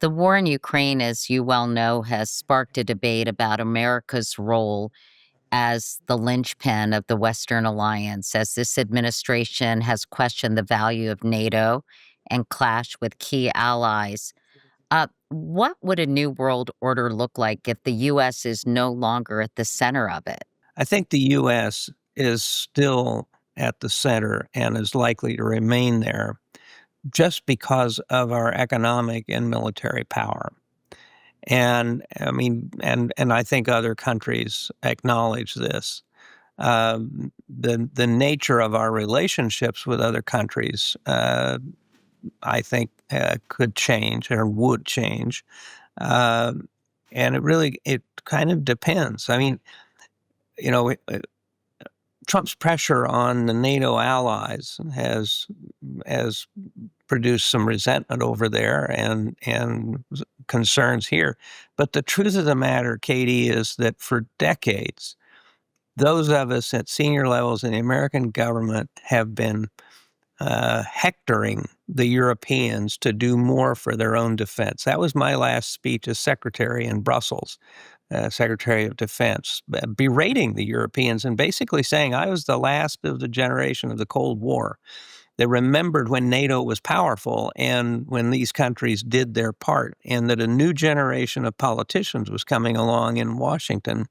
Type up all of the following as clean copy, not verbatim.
The war in Ukraine, as you well know, has sparked a debate about America's role as the linchpin of the Western alliance, as this administration has questioned the value of NATO and clashed with key allies. What would a new world order look like if the U.S. is no longer at the center of it? I think the U.S. is still at the center and is likely to remain there just because of our economic and military power. And I mean, and I think other countries acknowledge this. The nature of our relationships with other countries, I think, could change or would change, uh, and it kind of depends. I mean, you know, Trump's pressure on the NATO allies has produced some resentment over there and concerns here. But the truth of the matter, Katie, is that for decades, those of us at senior levels in the American government have been hectoring the Europeans to do more for their own defense. That was my last speech as secretary in Brussels, Secretary of Defense, berating the Europeans and basically saying I was the last of the generation of the Cold War that remembered when NATO was powerful and when these countries did their part, and that a new generation of politicians was coming along in Washington,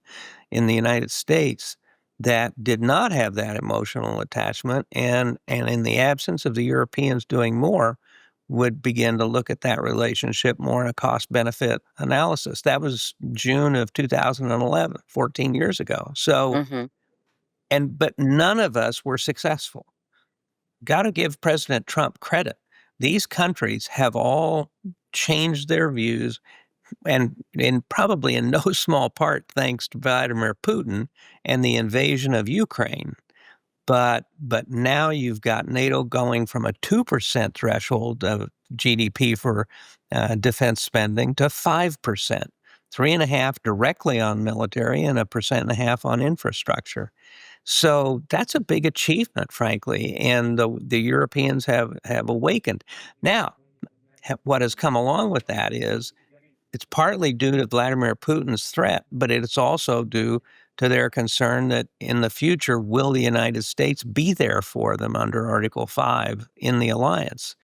in the United States, that did not have that emotional attachment, and in the absence of the Europeans doing more, would begin to look at that relationship more in a cost-benefit analysis. That was June of 2011, 14 years ago. So, Hmm. but none of us were successful. Got to give President Trump credit. These countries have all changed their views, and probably in no small part thanks to Vladimir Putin and the invasion of Ukraine. But now you've got NATO going from a 2% threshold of GDP for defense spending to 5%, 3.5% directly on military and 1.5% on infrastructure. So that's a big achievement, frankly, and the Europeans have awakened. Now, what has come along with that is it's partly due to Vladimir Putin's threat, but it's also due to their concern that in the future, will the United States be there for them under Article 5 in the alliance?